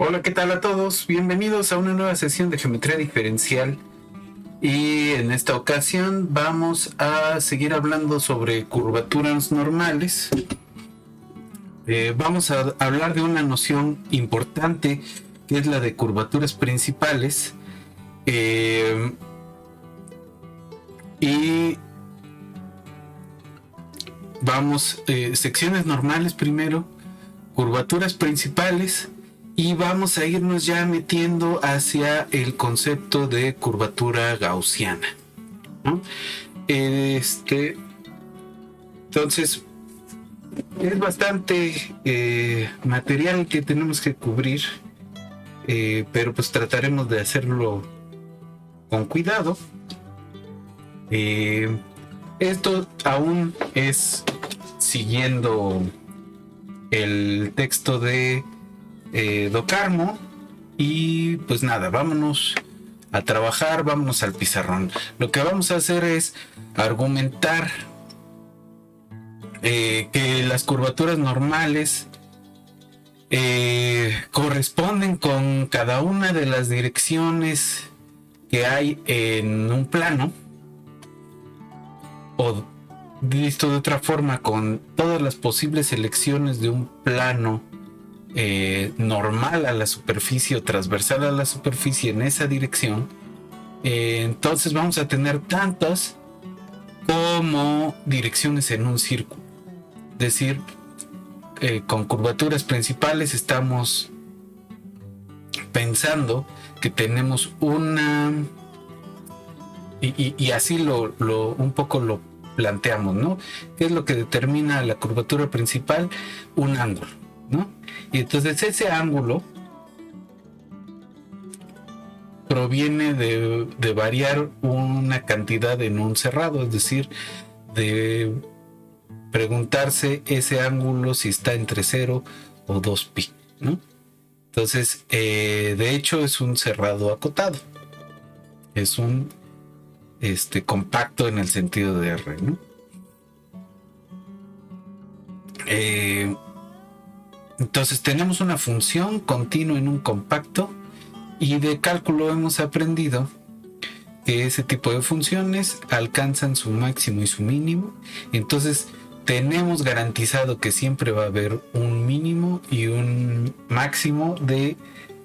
Hola, ¿qué tal a todos? Bienvenidos a una nueva sesión de geometría diferencial y en esta ocasión vamos a seguir hablando sobre curvaturas normales. Vamos a hablar de una noción importante que es la de curvaturas principales y vamos secciones normales primero, curvaturas principales y vamos a irnos ya metiendo hacia el concepto de curvatura gaussiana, ¿no? Entonces es bastante material que tenemos que cubrir, pero pues trataremos de hacerlo con cuidado. Esto aún es siguiendo el texto de Do Carmo y pues nada, vámonos a trabajar, vámonos al pizarrón. Lo que vamos a hacer es argumentar que las curvaturas normales corresponden con cada una de las direcciones que hay en un plano, o visto de otra forma, con todas las posibles selecciones de un plano normal a la superficie o transversal a la superficie en esa dirección. Entonces vamos a tener tantas como direcciones en un círculo. Es decir, con curvaturas principales estamos pensando que tenemos una y así un poco lo planteamos, ¿no? ¿Qué es lo que determina la curvatura principal? Un ángulo, ¿no? Y entonces ese ángulo proviene de variar una cantidad en un cerrado, es decir, de preguntarse ese ángulo si está entre 0 o 2pi, ¿no? Entonces, de hecho es un cerrado acotado, es un compacto en el sentido de R, ¿no? Entonces tenemos una función continua en un compacto y de cálculo hemos aprendido que ese tipo de funciones alcanzan su máximo y su mínimo. Entonces tenemos garantizado que siempre va a haber un mínimo y un máximo de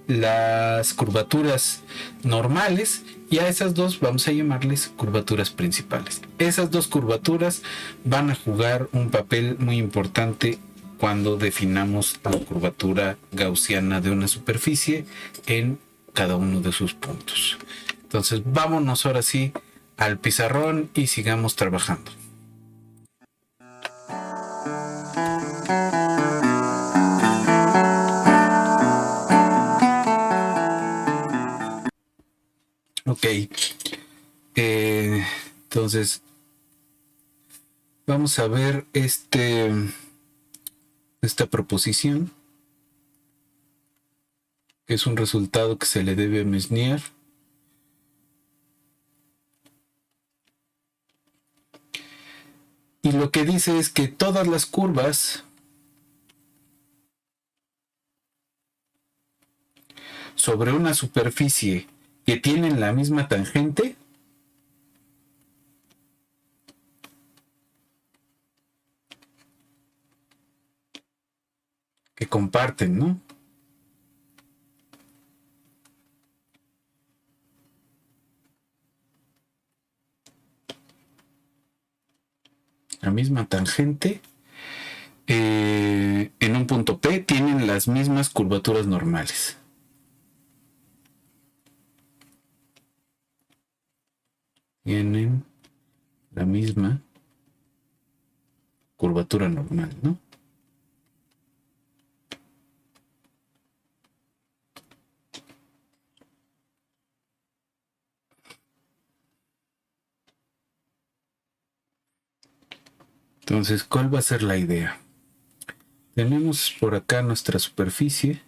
las curvaturas normales, y a esas dos vamos a llamarles curvaturas principales. Esas dos curvaturas van a jugar un papel muy importante cuando definamos la curvatura gaussiana de una superficie en cada uno de sus puntos. Entonces vámonos ahora sí al pizarrón y sigamos trabajando. Ok, entonces vamos a ver esta proposición, que es un resultado que se le debe a Mesnier. Y lo que dice es que todas las curvas sobre una superficie que tienen la misma tangente que comparten, ¿no? La misma tangente en un punto P tienen las mismas curvaturas normales. Tienen la misma curvatura normal, ¿no? Entonces, ¿cuál va a ser la idea? Tenemos por acá nuestra superficie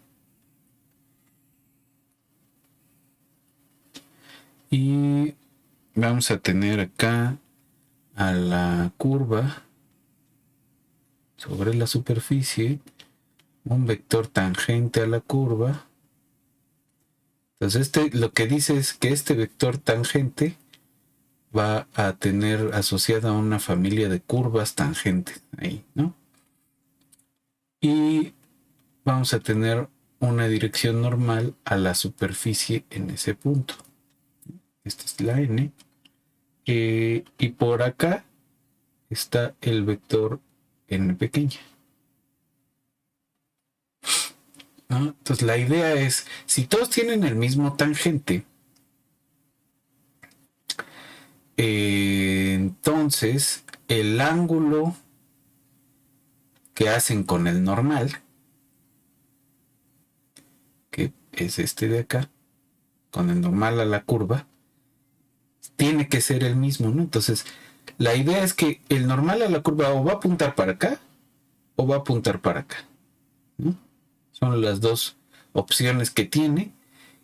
y vamos a tener acá a la curva sobre la superficie, un vector tangente a la curva Entonces lo que dice es que este vector tangente va a tener asociada una familia de curvas tangentes ahí, ¿no? Y vamos a tener una dirección normal a la superficie en ese punto. Esta es la n. Y por acá está el vector n pequeña, ¿no? Entonces la idea es, si todos tienen el mismo tangente, entonces el ángulo que hacen con el normal, que es este de acá, con el normal a la curva, tiene que ser el mismo, ¿no? Entonces la idea es que el normal a la curva o va a apuntar para acá o va a apuntar para acá, ¿no? Son las dos opciones que tiene.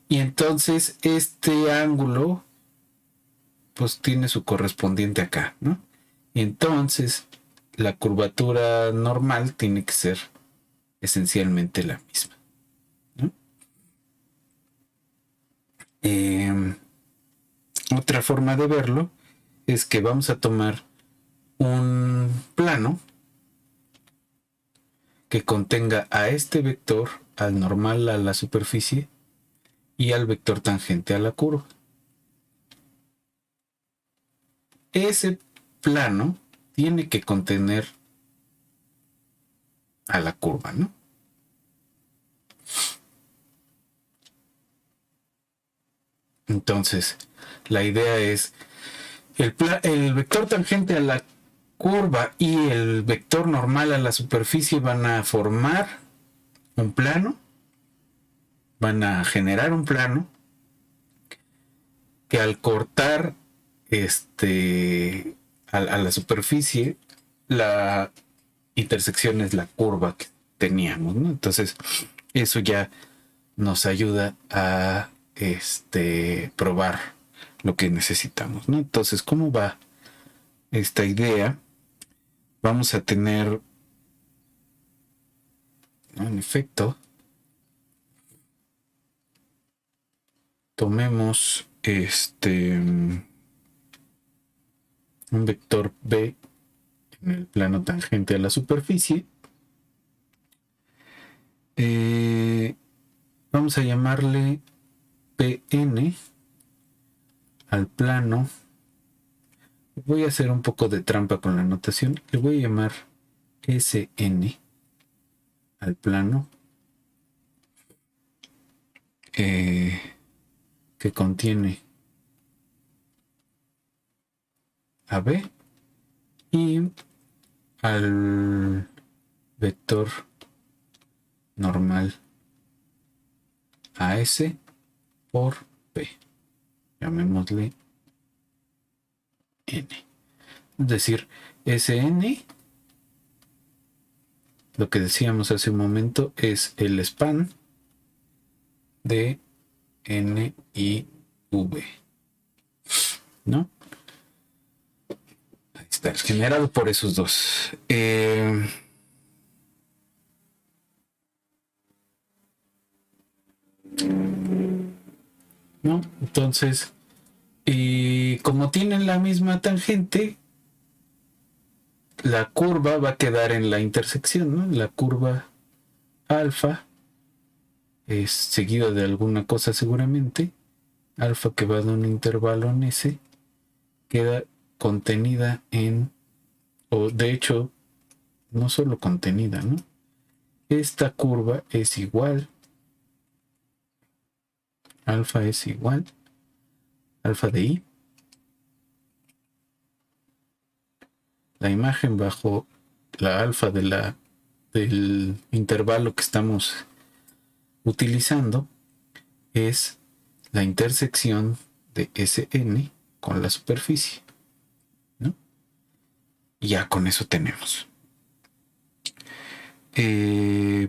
Y entonces este ángulo pues tiene su correspondiente acá, ¿no? Y entonces la curvatura normal tiene que ser esencialmente la misma, ¿no? Otra forma de verlo es que vamos a tomar un plano que contenga a este vector, al normal a la superficie y al vector tangente a la curva. Ese plano tiene que contener a la curva, ¿no? Entonces, la idea es el vector tangente a la curva y el vector normal a la superficie van a formar un plano, van a generar un plano que al cortar a la superficie, la intersección es la curva que teníamos, ¿no? Entonces, eso ya nos ayuda a probar lo que necesitamos, ¿no? Entonces, ¿cómo va esta idea? Vamos a tener, ¿no? En efecto, tomemos un vector B en el plano tangente a la superficie. Vamos a llamarle PN al plano. Voy a hacer un poco de trampa con la notación. Le voy a llamar SN al plano que contiene a B y al vector normal AS por P. Llamémosle N. Es decir, SN, lo que decíamos hace un momento, es el span de N y V, ¿no? Ahí está, generado por esos dos. ¿No? Entonces, como tienen la misma tangente, la curva va a quedar en la intersección, ¿no? La curva alfa es seguido de alguna cosa seguramente. Alfa que va de un intervalo en S queda contenida en, o de hecho, no solo contenida, ¿no? Esta curva es igual, alfa es igual, alfa de I. La imagen bajo la alfa del intervalo que estamos utilizando es la intersección de SN con la superficie, ¿no? Y ya con eso tenemos.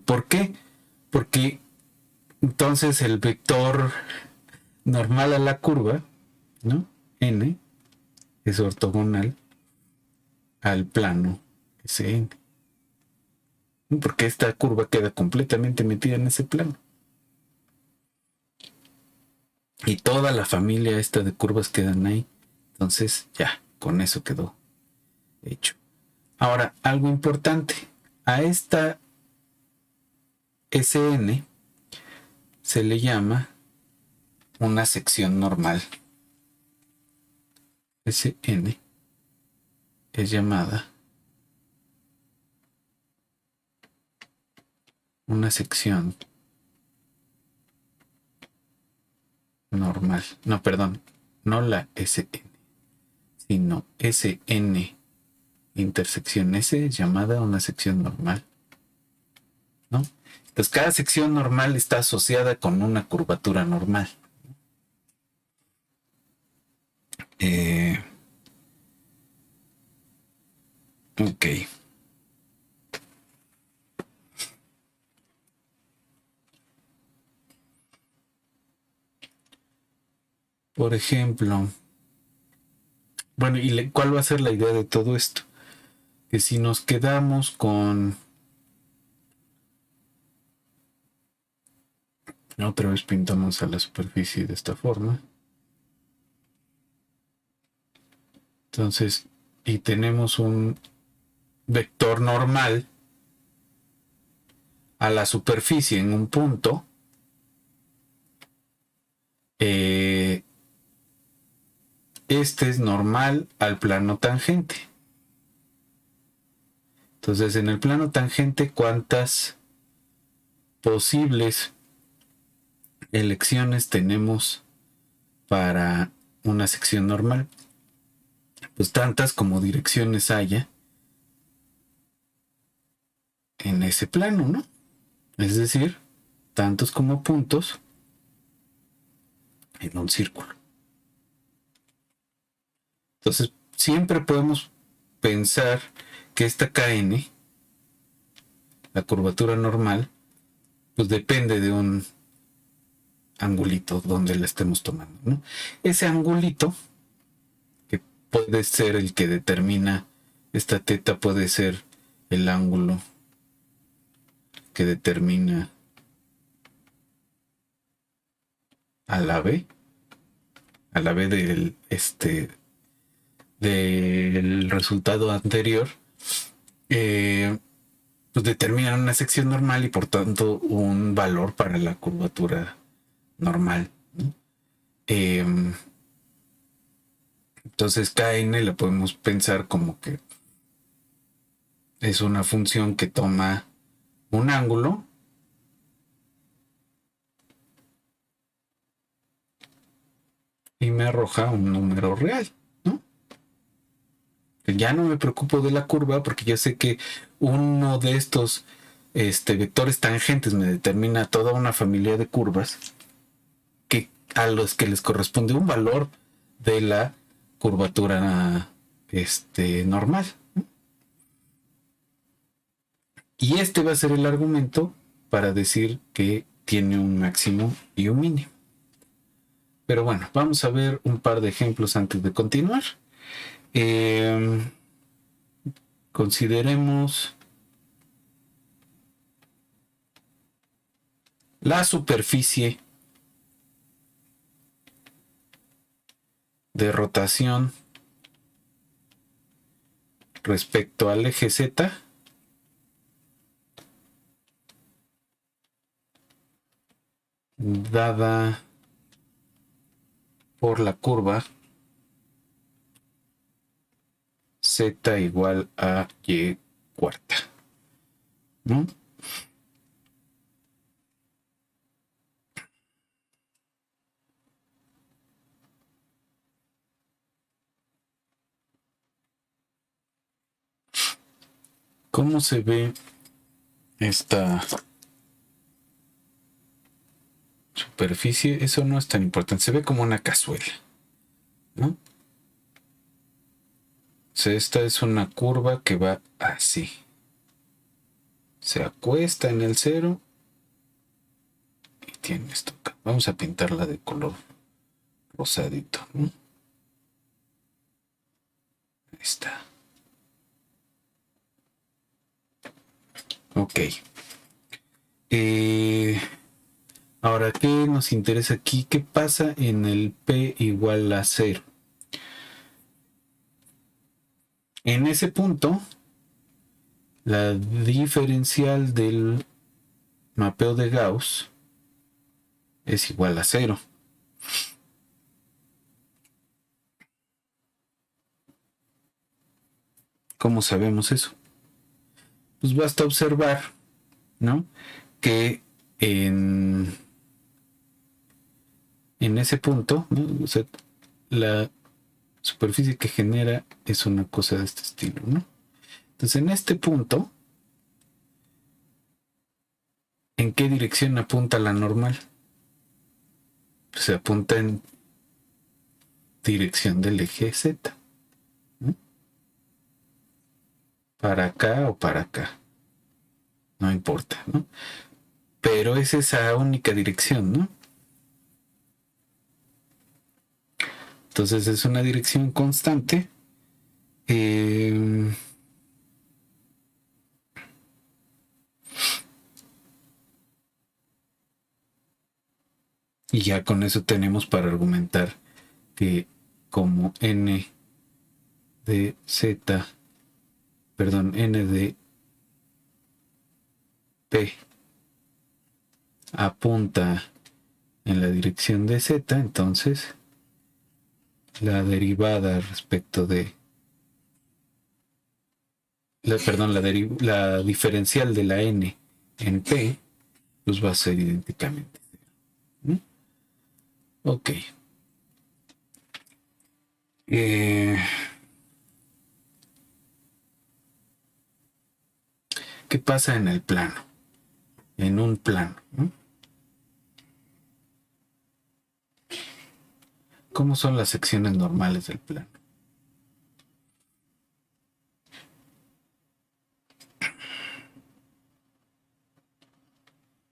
¿Por qué? Porque entonces el vector normal a la curva, ¿no? N es ortogonal al plano SN. Porque esta curva queda completamente metida en ese plano. y toda la familia esta de curvas quedan ahí. Entonces ya, con eso quedó hecho. Ahora, algo importante, a esta SN se le llama una sección normal. SN es llamada una sección normal. No, perdón, no la SN, sino SN intersección S es llamada una sección normal, ¿no? Entonces cada sección normal está asociada con una curvatura normal. Ok. Por ejemplo, bueno, ¿y cuál va a ser la idea de todo esto? Que si nos quedamos con... Otra vez pintamos a la superficie de esta forma. Entonces, y tenemos un vector normal a la superficie en un punto. Este es normal al plano tangente. Entonces, en el plano tangente, ¿cuántas posibles elecciones tenemos para una sección normal? Pues tantas como direcciones haya en ese plano, ¿no? Es decir, tantos como puntos en un círculo. Entonces, siempre podemos pensar que esta KN, la curvatura normal, pues depende de un angulito donde la estemos tomando, ¿no? Ese angulito, que puede ser el que determina esta teta, puede ser el ángulo que determina a la B del resultado anterior, pues determinan una sección normal y por tanto un valor para la curvatura normal, ¿no? Entonces KN la podemos pensar como que es una función que toma un ángulo y me arroja un número real, ¿no? Ya no me preocupo de la curva porque yo sé que uno de estos vectores tangentes me determina toda una familia de curvas que a los que les corresponde un valor de la curvatura normal. Y este va a ser el argumento para decir que tiene un máximo y un mínimo. Pero bueno, vamos a ver un par de ejemplos antes de continuar. Consideremos la superficie de rotación respecto al eje Z dada por la curva Z igual a Y cuarta, ¿no? ¿Cómo se ve esta superficie? Eso no es tan importante. Se ve como una cazuela, ¿no? O sea, esta es una curva que va así. Se acuesta en el cero y tiene esto acá. Vamos a pintarla de color rosadito, ¿no? Ahí está. Ok. Ahora Ahora, ¿qué nos interesa aquí? ¿Qué pasa en el P igual a 0? En ese punto, la diferencial del mapeo de Gauss es igual a 0. ¿Cómo sabemos eso? Pues basta observar, ¿no? Que en ese punto, ¿no? O sea, la superficie que genera es una cosa de este estilo, ¿no? Entonces, en este punto, ¿en qué dirección apunta la normal? Pues se apunta en dirección del eje Z, ¿no? Para acá o para acá, no importa, ¿no? Pero es esa única dirección, ¿no? Entonces es una dirección constante. Y ya con eso tenemos para argumentar que como n de z, perdón, n de p apunta en la dirección de z, entonces la derivada respecto de la diferencial de la n en p pues va a ser idénticamente cero, ¿no? Ok. ¿Qué pasa en el plano? En un plano, ¿no? ¿Cómo son las secciones normales del plano?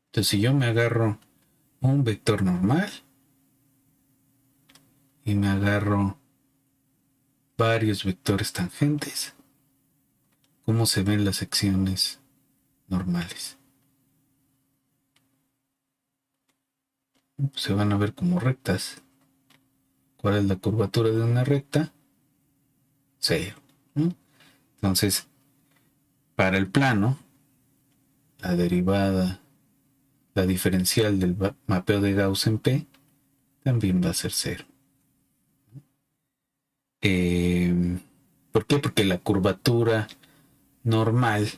Entonces, si yo me agarro un vector normal y me agarro varios vectores tangentes, ¿cómo se ven las secciones normales? Pues se van a ver como rectas. ¿Cuál es la curvatura de una recta? 0, ¿no? Entonces, para el plano, la derivada, la diferencial del mapeo de Gauss en P también va a ser 0. ¿Por qué? Porque la curvatura normal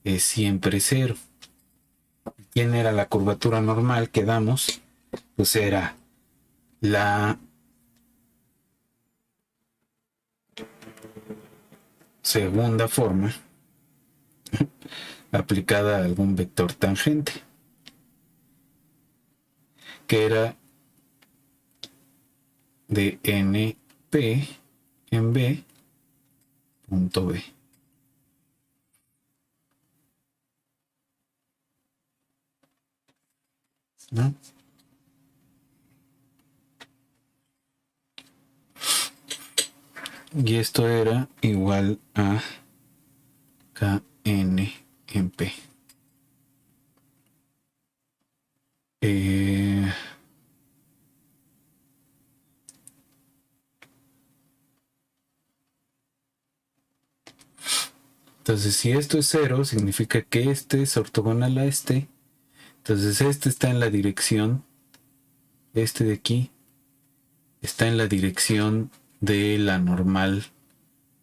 es siempre 0. ¿Quién era la curvatura normal que damos? Pues era la segunda forma aplicada a algún vector tangente, que era de np en b punto b, ¿no? Y esto era igual a kn en p. Entonces, si esto es 0, significa que este es ortogonal a este. Entonces, este está en la dirección, este de aquí, está en la dirección de la normal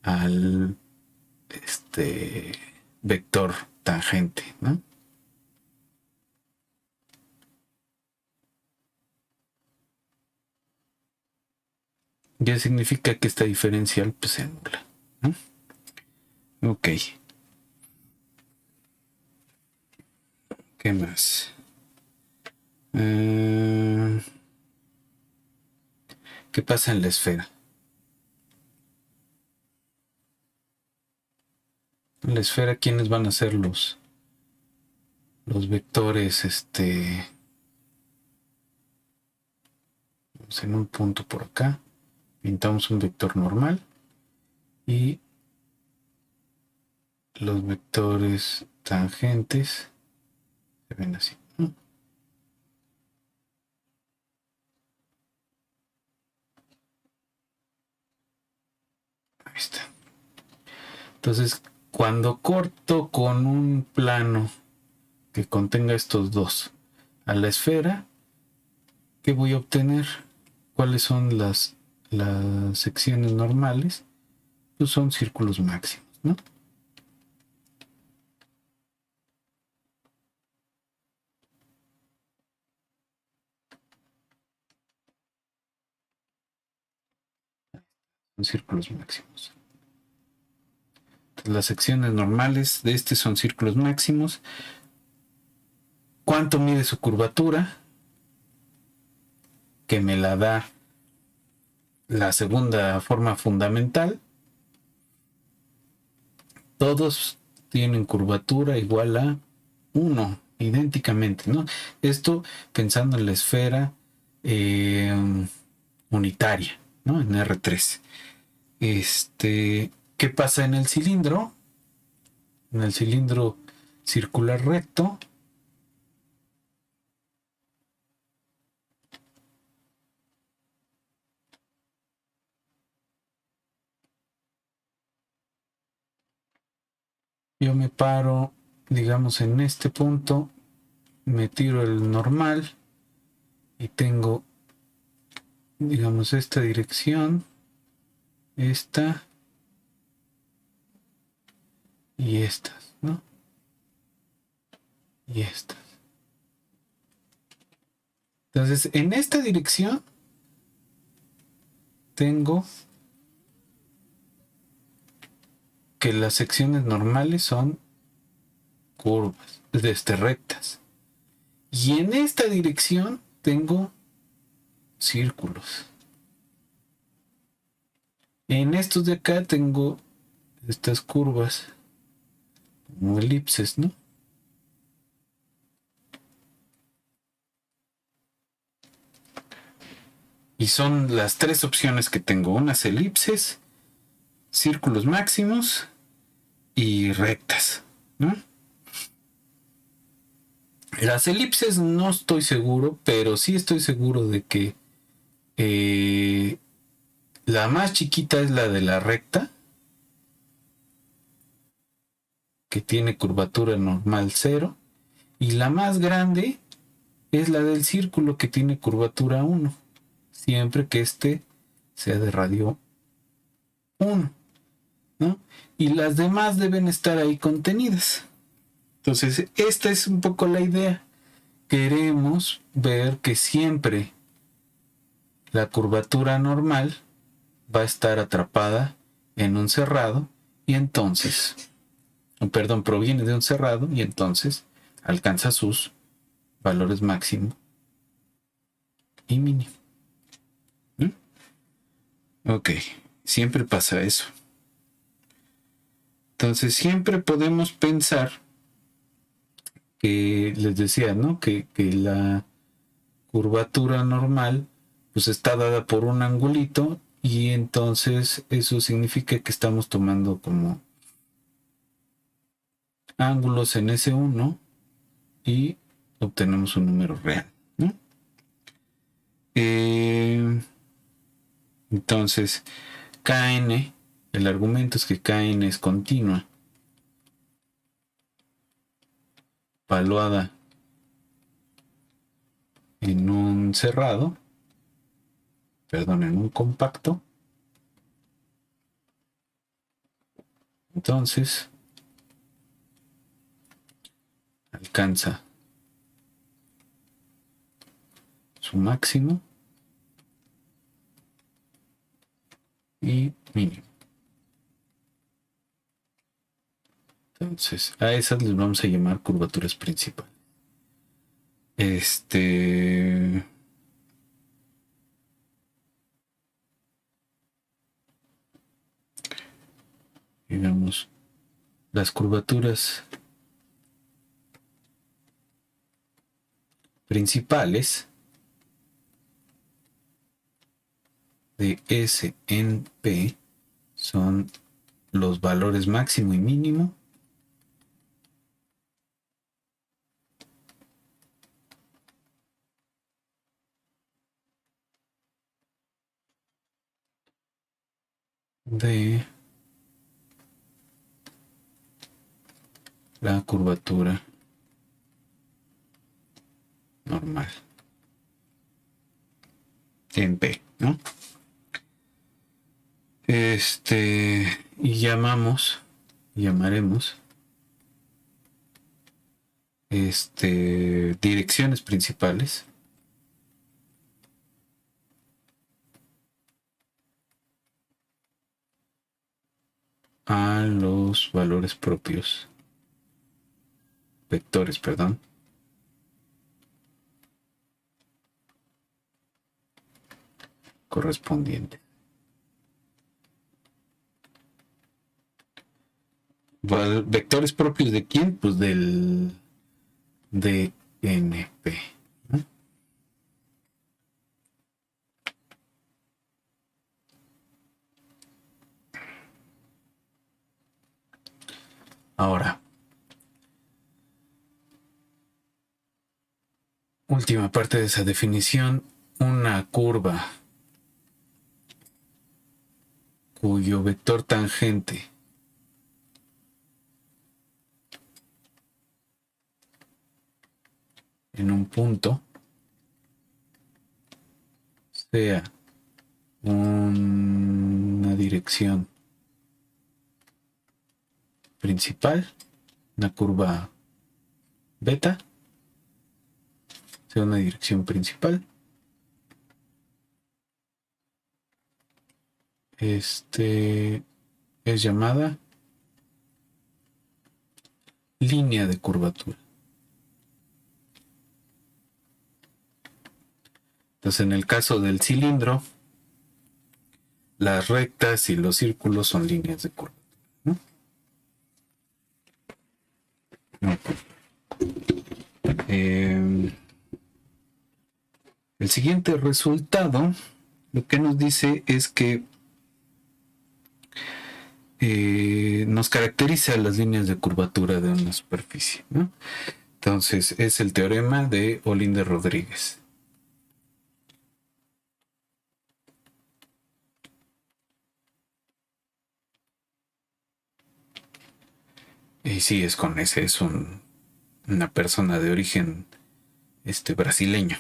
al vector tangente, ¿no? Ya significa que esta diferencial pues se anula, ¿no? Ok. ¿Qué más? ¿Qué pasa en la esfera? En la esfera, ¿quiénes van a ser los vectores? En un punto por acá, pintamos un vector normal y los vectores tangentes se ven así, ¿no? Entonces, cuando corto con un plano que contenga estos dos a la esfera, ¿qué voy a obtener? ¿Cuáles son las secciones normales? Pues son círculos máximos, ¿no? Son círculos máximos. Entonces, las secciones normales de este son círculos máximos. ¿Cuánto mide su curvatura? Que me la da la segunda forma fundamental. Todos tienen curvatura igual a 1, idénticamente, ¿no? Esto pensando en la esfera unitaria, ¿no? En R3. ¿Qué pasa en el cilindro? En el cilindro circular recto, yo me paro, digamos, en este punto, me tiro el normal y tengo, digamos, esta dirección, esta y estas, ¿no? Y estas. Entonces, en esta dirección tengo que las secciones normales son curvas, rectas. Y en esta dirección tengo círculos. En estos de acá tengo estas curvas como elipses, ¿no? Y son las tres opciones que tengo: unas elipses, círculos máximos y rectas, ¿no? Las elipses no estoy seguro, pero sí estoy seguro de que la más chiquita es la de la recta, que tiene curvatura normal 0, y la más grande es la del círculo, que tiene curvatura 1, siempre que este sea de radio 1, ¿no? Y las demás deben estar ahí contenidas. Entonces, esta es un poco la idea. Queremos ver que siempre la curvatura normal va a estar atrapada en un cerrado, y entonces, perdón, proviene de un cerrado y entonces alcanza sus valores máximo y mínimo. ¿Mm? Ok, siempre pasa eso. Entonces siempre podemos pensar que, les decía, ¿no? Que la curvatura normal pues está dada por un angulito, y entonces eso significa que estamos tomando como ángulos en S1 y obtenemos un número real, ¿no? Entonces Kn, el argumento es que Kn es continua valuada en un cerrado, perdón, en un compacto. Entonces alcanza su máximo y mínimo. Entonces a esas les vamos a llamar curvaturas principales. Digamos, las curvaturas principales de S en P son los valores máximo y mínimo de la curvatura normal en P, ¿no? Y llamaremos direcciones principales a los valores propios, vectores, perdón, correspondientes. ¿Vectores propios de quién? Pues del DNP, ¿no? Ahora, última parte de esa definición, una curva cuyo vector tangente en un punto sea una dirección principal, una curva beta, sea una dirección principal. Es llamada línea de curvatura. Entonces, en el caso del cilindro, las rectas y los círculos son líneas de curvatura, ¿no? El siguiente resultado lo que nos dice es que nos caracteriza las líneas de curvatura de una superficie, ¿no? Entonces es el teorema de Olinda-Rodríguez. Y sí, es con ese, es una persona de origen brasileño.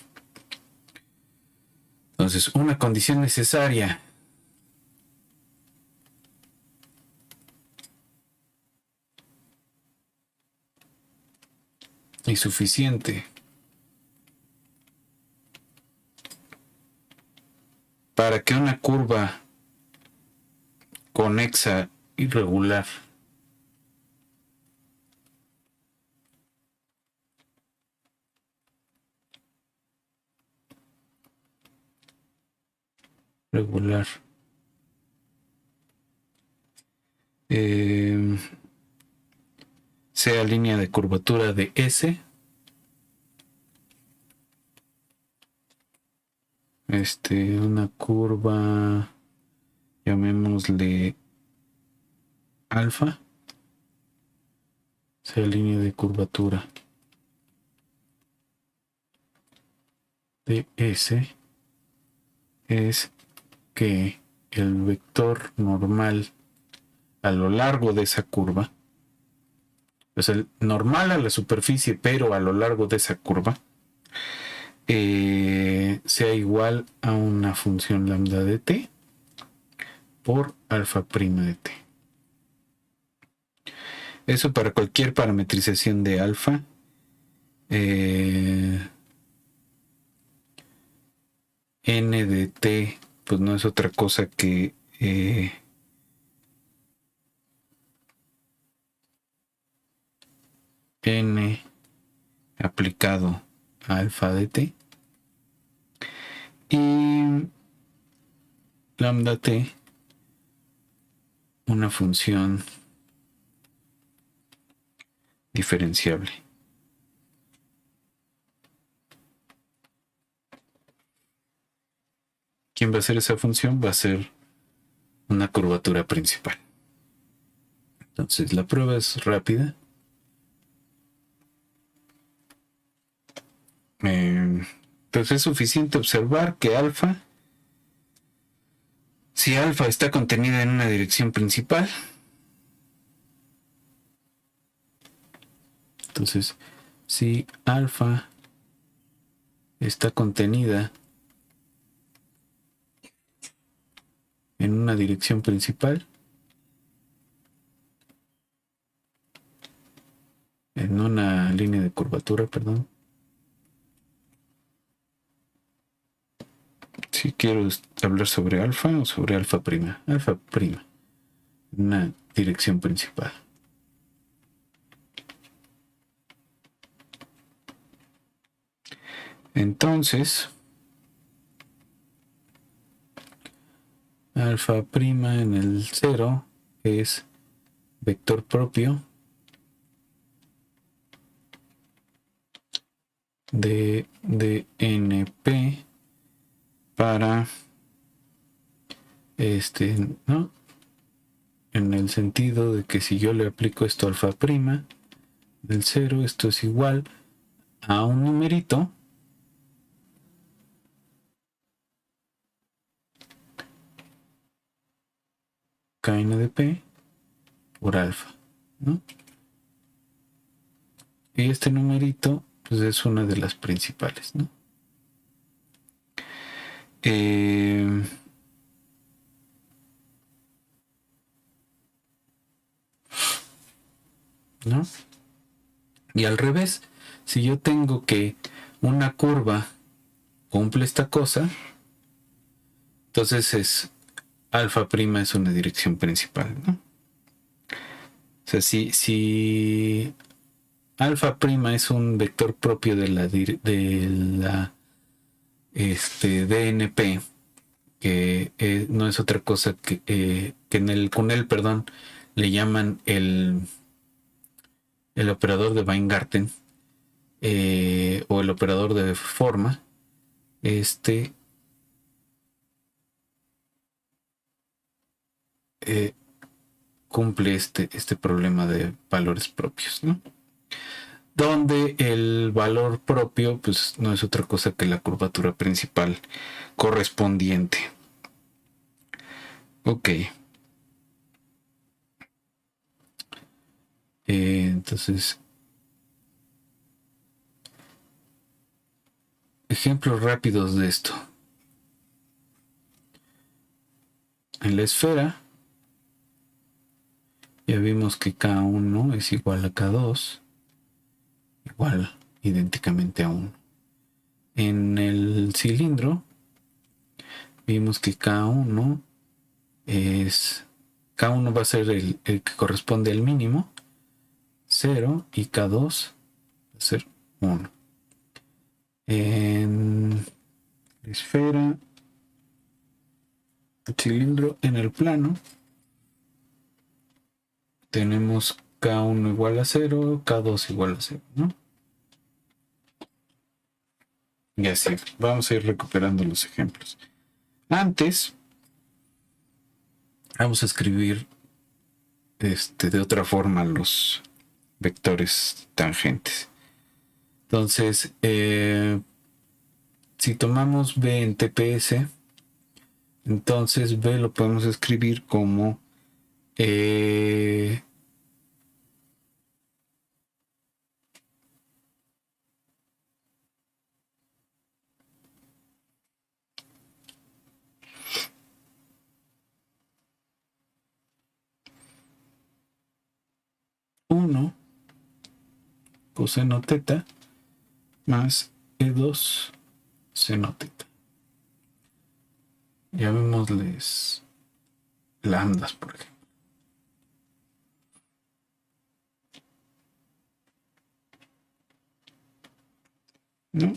Entonces, una condición necesaria y suficiente para que una curva conexa irregular sea línea de curvatura de S, una curva, llamémosle alfa, sea línea de curvatura de S, es que el vector normal a lo largo de esa curva, pues el normal a la superficie, pero a lo largo de esa curva, sea igual a una función lambda de t por alfa prima de t. Eso para cualquier parametrización de alfa. N de t pues no es otra cosa que n aplicado a alfa de t, y lambda t una función diferenciable. ¿Quién va a ser esa función? Va a ser una curvatura principal. Entonces la prueba es rápida. Entonces es suficiente observar que alfa, si alfa está contenida en una dirección principal, Entonces, si alfa está contenida en una dirección principal, en una línea de curvatura, perdón. Si quiero hablar sobre alfa o sobre alfa prima. Alfa prima. Una dirección principal. Entonces, alfa prima en el 0 es vector propio de NP para ¿no? En el sentido de que si yo le aplico esto a alfa prima del 0, esto es igual a un numerito kn de p por alfa, ¿no? Y este numerito pues es una de las principales, ¿no? ¿No? Y al revés, si yo tengo que una curva cumple esta cosa, entonces es alfa prima es una dirección principal, ¿no? O sea, si alfa prima es un vector propio de la DNP, que no es otra cosa que con él, perdón, le llaman el operador de Weingarten, o el operador de forma, cumple este problema de valores propios, ¿no? Donde el valor propio pues no es otra cosa que la curvatura principal correspondiente. Ok. Entonces, ejemplos rápidos de esto. En la esfera ya vimos que K1 es igual a K2, igual idénticamente a 1. En el cilindro vimos que K1 va a ser el que corresponde al mínimo, 0, y K2 va a ser 1. En la esfera, el cilindro, en el plano, tenemos K1 igual a 0, K2 igual a 0, ¿no? Y así, vamos a ir recuperando los ejemplos. Antes, vamos a escribir de otra forma los vectores tangentes. Entonces, si tomamos B en TPS, entonces B lo podemos escribir como coseno teta más E2 seno teta. Llamémosles lambdas, por ejemplo. ¿No?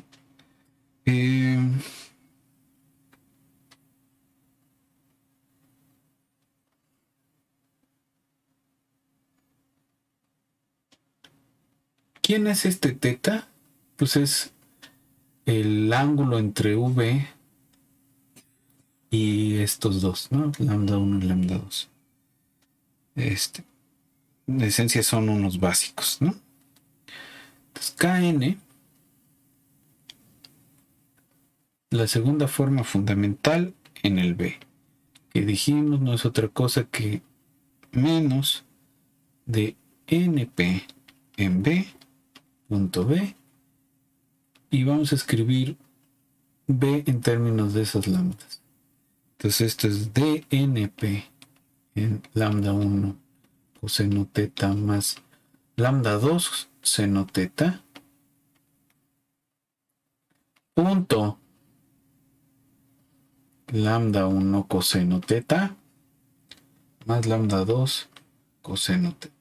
¿Quién es este teta? Pues es el ángulo entre V y estos dos, ¿no? Lambda 1 y lambda 2. En esencia son unos básicos, ¿no? Entonces, Kn, la segunda forma fundamental en el B, que dijimos no es otra cosa que menos de NP en B punto B, y vamos a escribir B en términos de esas lambdas. Entonces esto es dnp en lambda 1 coseno teta más lambda 2 seno teta punto lambda 1 coseno teta más lambda 2 coseno teta.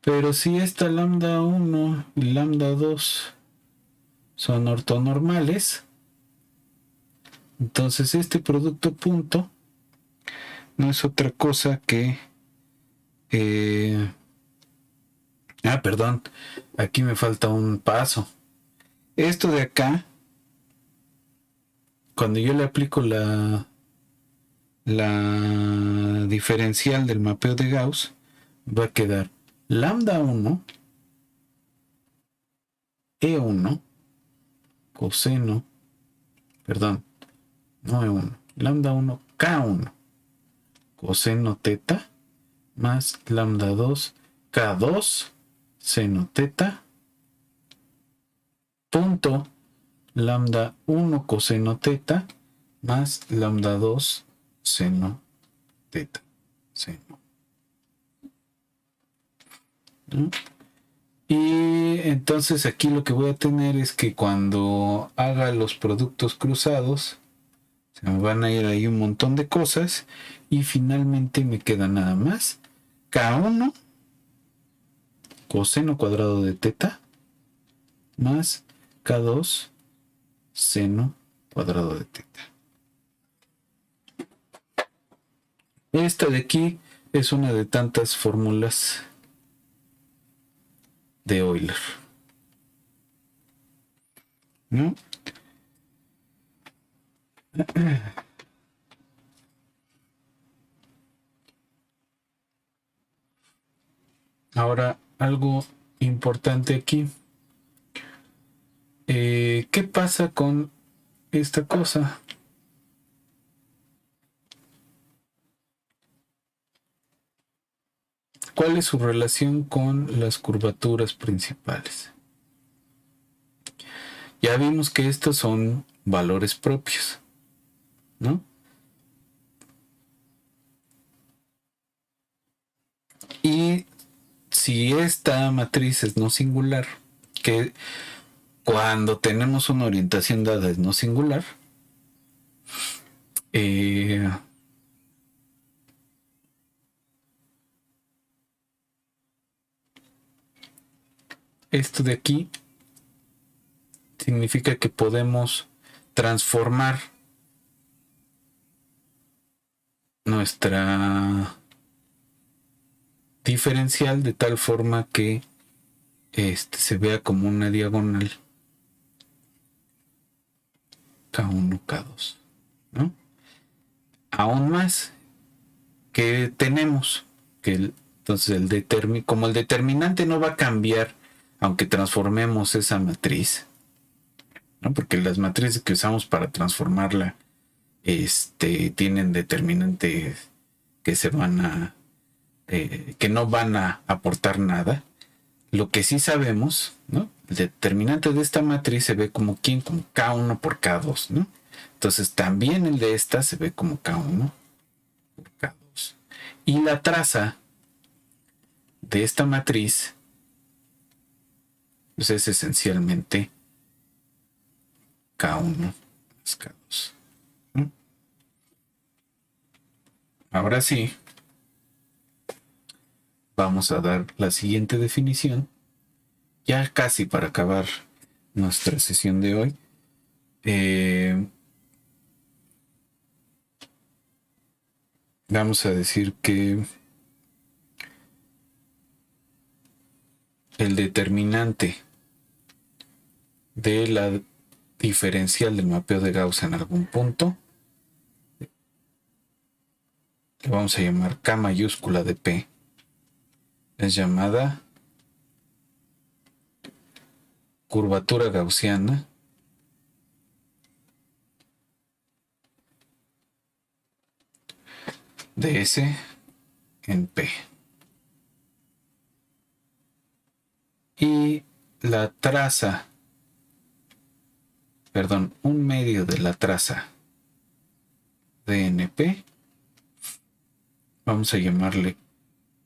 Pero si esta lambda 1 y lambda 2 son ortonormales, entonces este producto punto no es otra cosa que... perdón, aquí me falta un paso. Esto de acá, cuando yo le aplico la diferencial del mapeo de Gauss, va a quedar lambda 1 E1 coseno, perdón, no E1, lambda 1 K1 coseno teta más lambda 2 K2 seno teta punto lambda 1 coseno teta más lambda 2 seno teta seno. ¿No? Y entonces aquí lo que voy a tener es que cuando haga los productos cruzados se me van a ir ahí un montón de cosas y finalmente me queda nada más K1 coseno cuadrado de teta más K2 seno cuadrado de teta. Esta de aquí es una de tantas fórmulas de Euler, ¿no? Ahora, algo importante aquí. ¿Qué pasa con esta cosa? ¿Cuál es su relación con las curvaturas principales? Ya vimos que estos son valores propios, ¿no? Y si esta matriz es no singular, que cuando tenemos una orientación dada es no singular, esto de aquí significa que podemos transformar nuestra diferencial de tal forma que se vea como una diagonal K1, K2, ¿no? Aún más que tenemos que entonces como el determinante no va a cambiar aunque transformemos esa matriz, ¿no? Porque las matrices que usamos para transformarla tienen determinantes que se van a que no van a aportar nada. Lo que sí sabemos, ¿no? El determinante de esta matriz se ve como ¿quién? Como K1 por K2, ¿no? Entonces también el de esta se ve como K1 por K2. Y la traza de esta matriz pues es esencialmente K1 más K2. ¿No? Ahora sí, vamos a dar la siguiente definición, ya casi para acabar nuestra sesión de hoy. Vamos a decir que el determinante de la diferencial del mapeo de Gauss en algún punto le vamos a llamar K mayúscula de P, es llamada curvatura gaussiana de S en P. Y la traza, perdón, un medio de la traza DNP, vamos a llamarle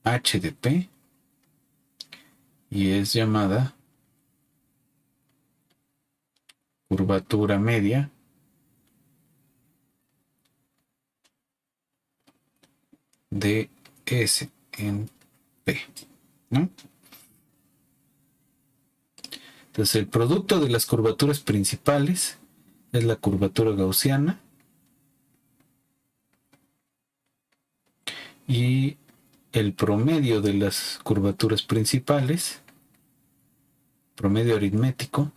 H de P, y es llamada curvatura media de S en P, ¿no? Entonces el producto de las curvaturas principales es la curvatura gaussiana y el promedio de las curvaturas principales, promedio aritmético,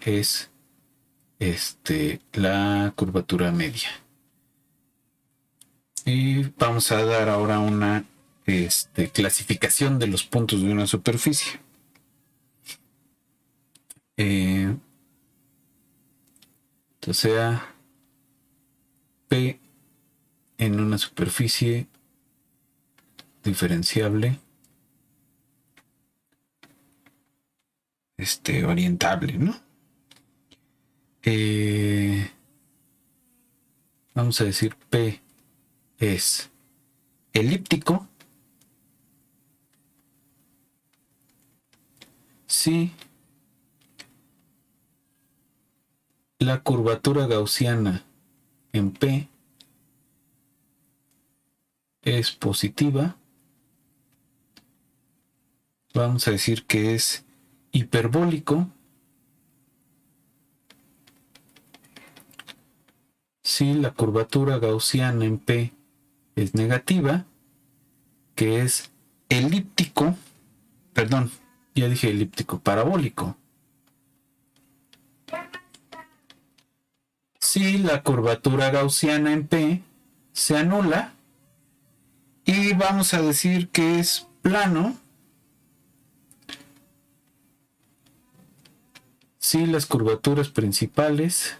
es la curvatura media. Y vamos a dar ahora una clasificación de los puntos de una superficie. Entonces sea P en una superficie diferenciable, orientable, ¿no? Vamos a decir P es elíptico si la curvatura gaussiana en P es positiva. Vamos a decir que es hiperbólico si la curvatura gaussiana en P es negativa, que es elíptico, perdón, ya dije elíptico, parabólico. Si la curvatura gaussiana en P se anula, y vamos a decir que es plano si las curvaturas principales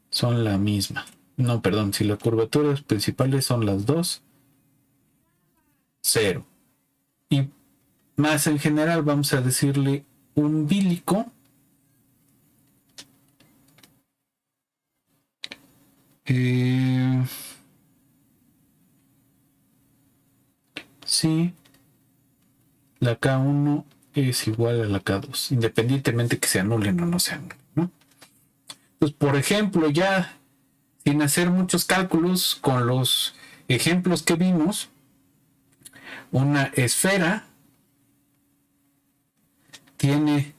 son la misma. No, perdón, si las curvaturas principales son las dos, 0. Y más en general vamos a decirle umbílico si la K1 es igual a la K2, independientemente que se anulen o no se anulen, ¿no? Pues, por ejemplo, ya sin hacer muchos cálculos, con los ejemplos que vimos, una esfera tiene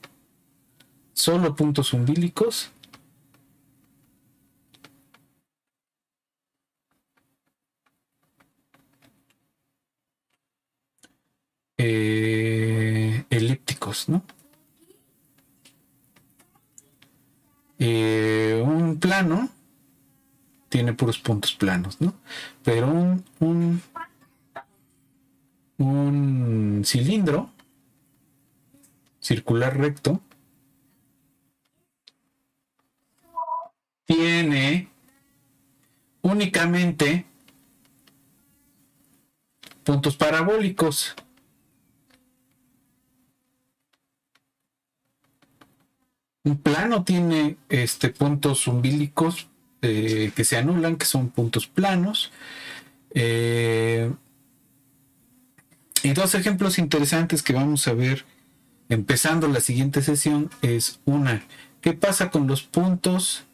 solo puntos umbílicos elípticos, ¿no? Un plano tiene puros puntos planos, ¿no? Pero un cilindro circular recto tiene únicamente puntos parabólicos. Un plano tiene puntos umbílicos que se anulan, que son puntos planos. Y dos ejemplos interesantes que vamos a ver empezando la siguiente sesión es una, ¿qué pasa con los puntos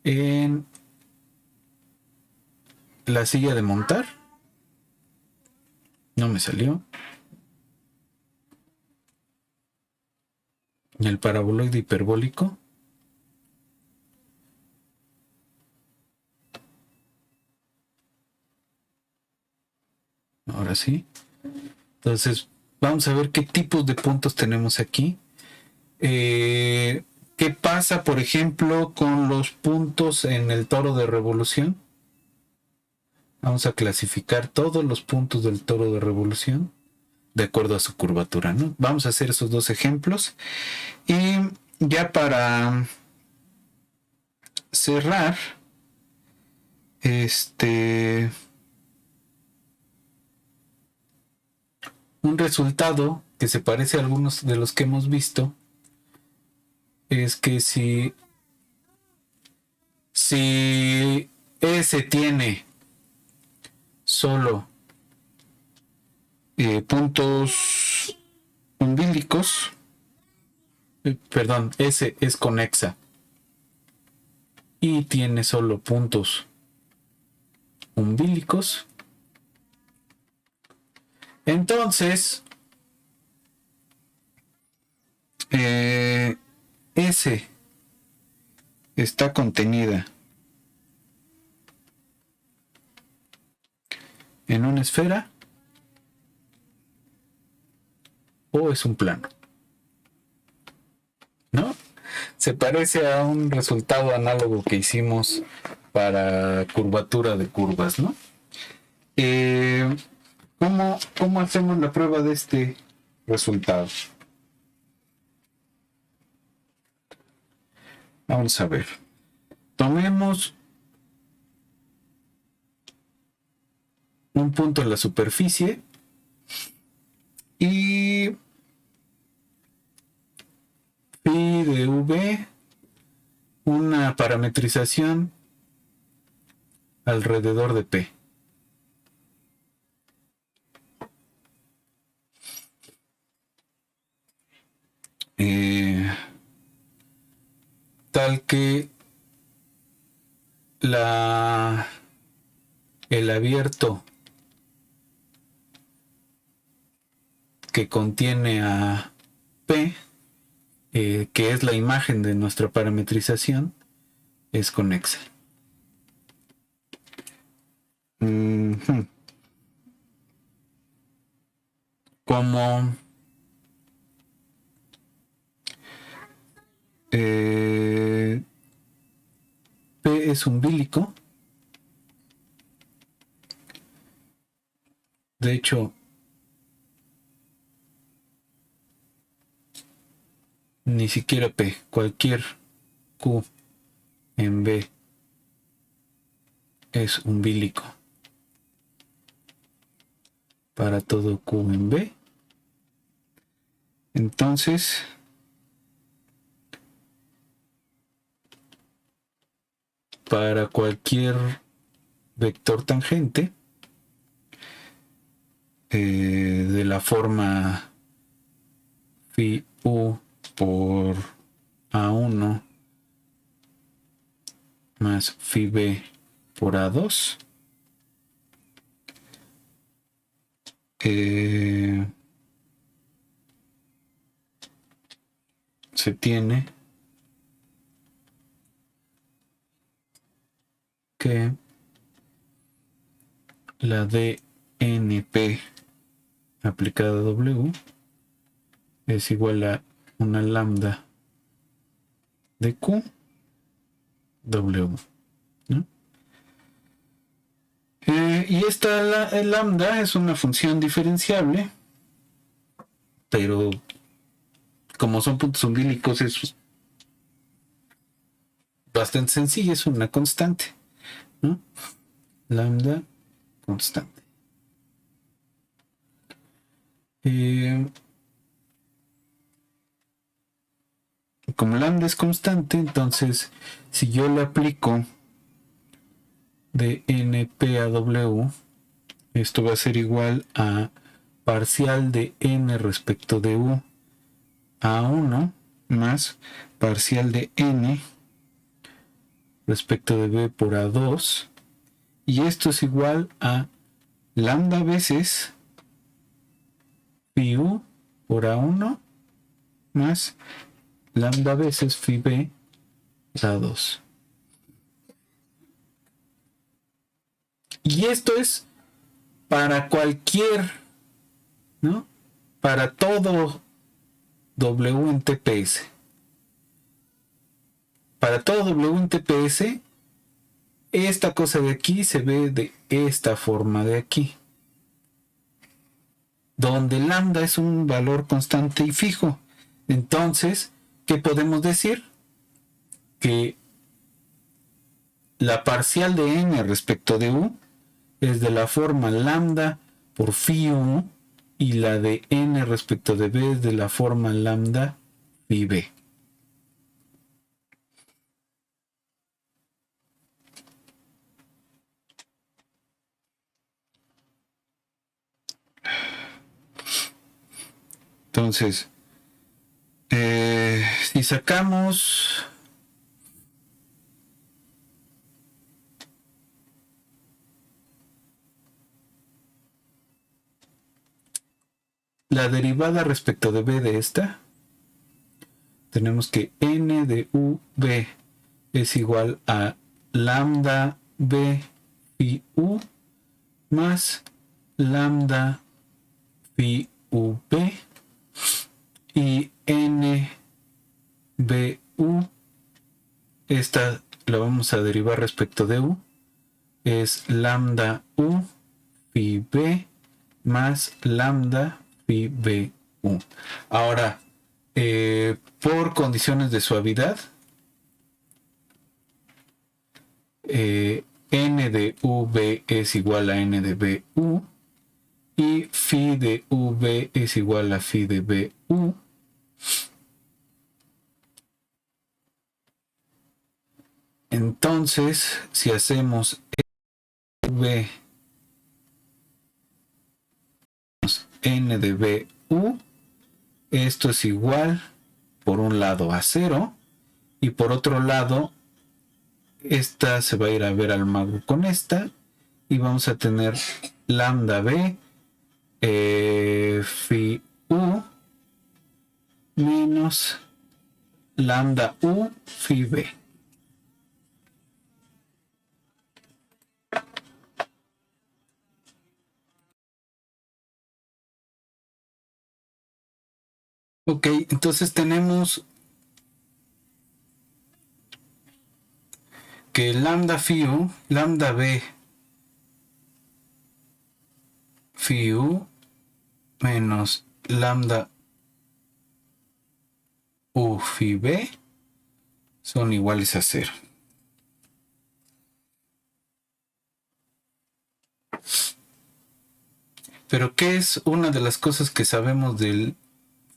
en la silla de montar? No me salió. El paraboloide hiperbólico. Ahora sí. Entonces, vamos a ver qué tipos de puntos tenemos aquí. ¿Qué pasa, por ejemplo, con los puntos en el toro de revolución? Vamos a clasificar todos los puntos del toro de revolución. de acuerdo a su curvatura, ¿no? Vamos a hacer esos dos ejemplos. Y ya para cerrar, un resultado que se parece a algunos de los que hemos visto es que si S tiene solo puntos umbílicos, perdón, S es conexa y tiene solo puntos umbílicos, entonces S está contenida en una esfera o es un plano, ¿no? Se parece a un resultado análogo que hicimos para curvatura de curvas, ¿no? ¿Cómo hacemos la prueba de este resultado? Vamos a ver. Tomemos un punto en la superficie y phi de v, una parametrización alrededor de P. Tal que el abierto que contiene a P, que es la imagen de nuestra parametrización, es conexa. Como P es umbilico, de hecho ni siquiera P, cualquier Q en B es umbilico para todo Q en B. Entonces para cualquier vector tangente de la forma phi u por A1 más phi b por A2, se tiene que la dnp aplicada a W es igual a una lambda de Q W, ¿no? Y esta lambda es una función diferenciable, pero como son puntos umbilicos es bastante sencilla, es una constante, ¿no? Lambda constante. Como lambda es constante, entonces si yo le aplico de np a w, esto va a ser igual a parcial de n respecto de u a 1 más parcial de n respecto de b por a2, y esto es igual a lambda veces phi u por a1 más lambda veces phi b por a2. Y esto es para cualquier, ¿no? Para todo W en TPS. Para todo W en TPS, esta cosa de aquí se ve de esta forma de aquí, donde lambda es un valor constante y fijo. Entonces, ¿qué podemos decir? Que la parcial de n respecto de u es de la forma lambda por phi u, y la de n respecto de b es de la forma lambda phi b. Entonces, si sacamos la derivada respecto de b de esta, tenemos que n de v es igual a lambda b phi u más lambda phi v, y n b u, esta la vamos a derivar respecto de u, es lambda u phi b más lambda phi b u. Ahora, por condiciones de suavidad, n de v es igual a n de bu, y phi de v es igual a phi de bu. Entonces, si hacemos v n de bu, esto es igual por un lado a 0, y por otro lado esta se va a ir a ver al mago con esta, y vamos a tener lambda b phi u menos lambda u phi b. Ok, entonces tenemos que lambda phi u, lambda b phi u menos lambda u phi b son iguales a 0. Pero ¿qué es una de las cosas que sabemos del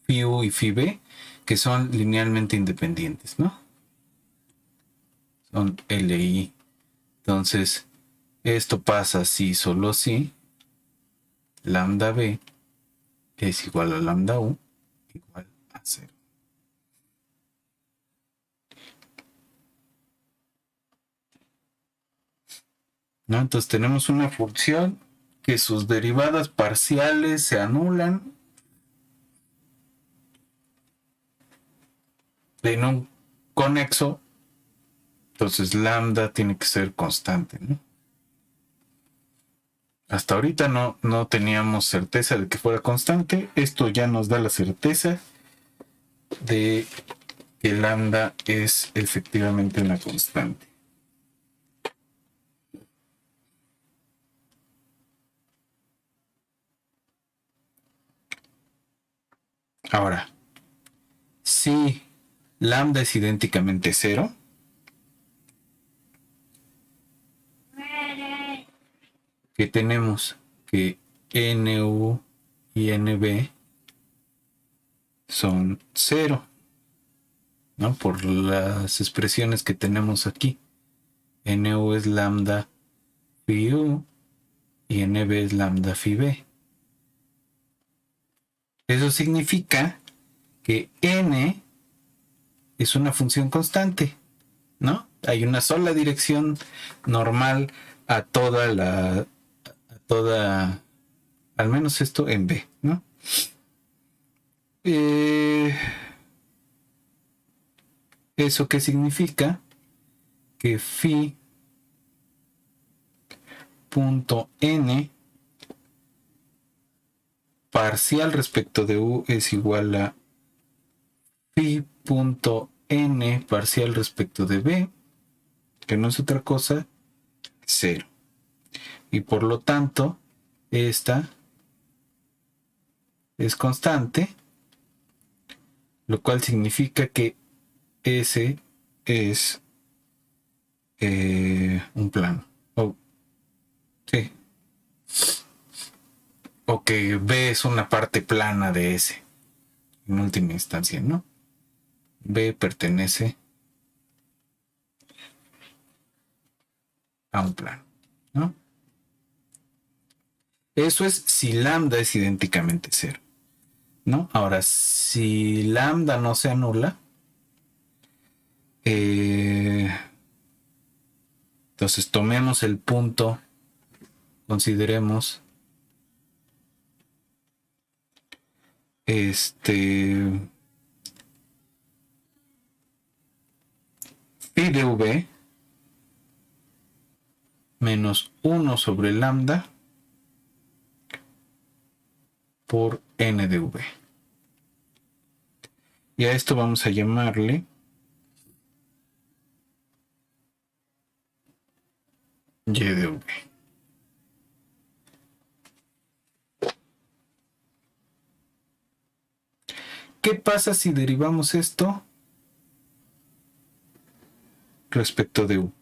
phi u y phi b? Que son linealmente independientes, ¿no? Son LI. Entonces, esto pasa si, solo si lambda b es igual a lambda u igual a 0. ¿No? Entonces tenemos una función que sus derivadas parciales se anulan en un conexo. Entonces lambda tiene que ser constante, ¿no? Hasta ahorita no teníamos certeza de que fuera constante. Esto ya nos da la certeza de que lambda es efectivamente una constante. Ahora, si lambda es idénticamente 0, que tenemos que nu y nb son 0, ¿no? Por las expresiones que tenemos aquí. Nu es lambda phi u y nb es lambda phi b. Eso significa que n es una función constante, ¿no? Hay una sola dirección normal a toda, al menos esto en B, ¿no? ¿Eso qué significa? Que phi punto n parcial respecto de u es igual a phi punto n parcial respecto de b, que no es otra cosa, 0. Y por lo tanto, esta es constante, lo cual significa que S es un plano. Sí. O que B es una parte plana de S, en última instancia, ¿no? B pertenece a un plano, ¿no? Eso es si lambda es idénticamente cero, ¿no? Ahora, si lambda no se anula, entonces tomemos el punto, consideremos phi de v menos 1 sobre lambda por n de v. Y a esto vamos a llamarle y de v. ¿Qué pasa si derivamos esto respecto de u?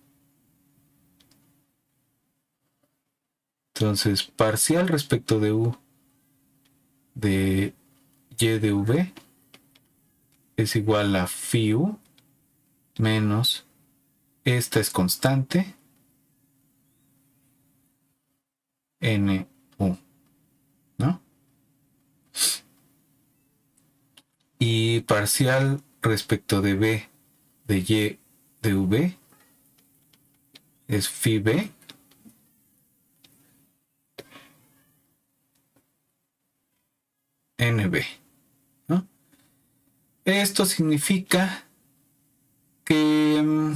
Entonces, parcial respecto de u de y de v es igual a phi u menos, esta es constante, n u, ¿no? Y parcial respecto de b de y de v es phi b nb, ¿no? Esto significa que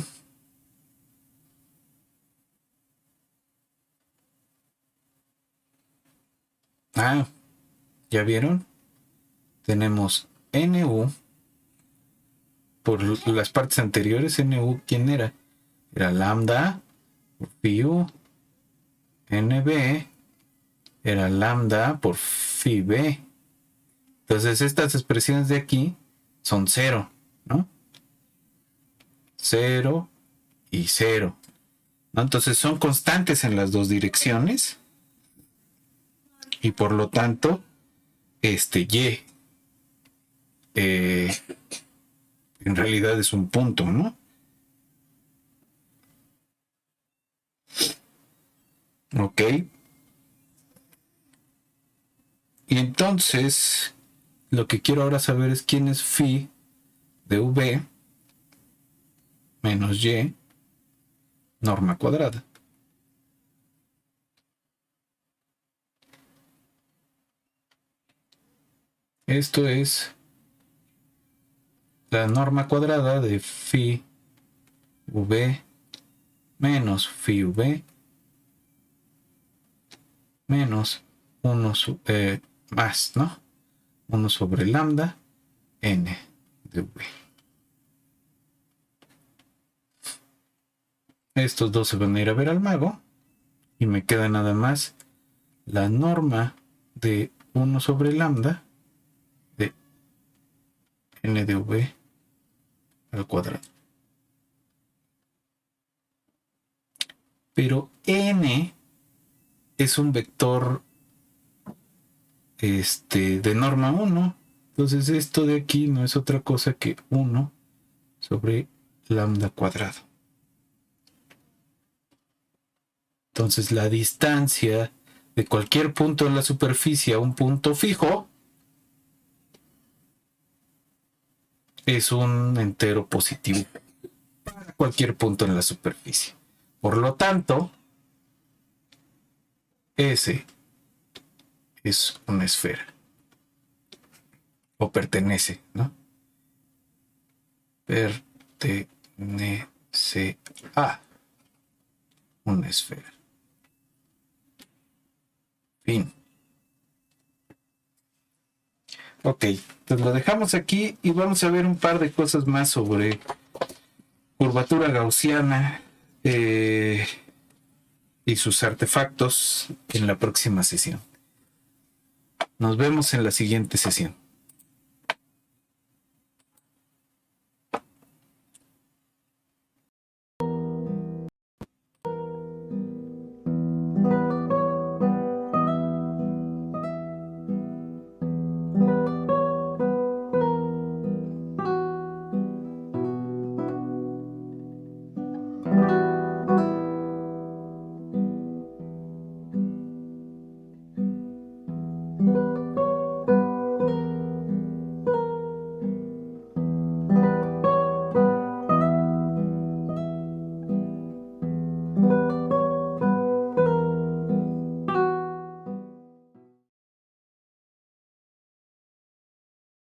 ¿ya vieron? Tenemos nu por las partes anteriores. Nu, ¿quién era? Era lambda por phi u. Nb era lambda por phi b. Entonces estas expresiones de aquí son 0, ¿no? 0 y 0, ¿no? Entonces son constantes en las dos direcciones y por lo tanto y en realidad es un punto, ¿no? Ok. Y entonces lo que quiero ahora saber es quién es phi de v menos y norma cuadrada. Esto es la norma cuadrada de phi v menos phi v menos 1 más, ¿no? 1 sobre lambda n de v. Estos dos se van a ir a ver al mago y me queda nada más la norma de 1 sobre lambda de n de v al cuadrado. Pero n es un vector de norma 1. Entonces esto de aquí no es otra cosa que 1 sobre lambda cuadrado. Entonces la distancia de cualquier punto en la superficie a un punto fijo es un entero positivo para cualquier punto en la superficie. Por lo tanto, S es una esfera. O pertenece, ¿no? Pertenece a una esfera. Fin. Ok, pues lo dejamos aquí y vamos a ver un par de cosas más sobre curvatura gaussiana y sus artefactos en la próxima sesión. Nos vemos en la siguiente sesión.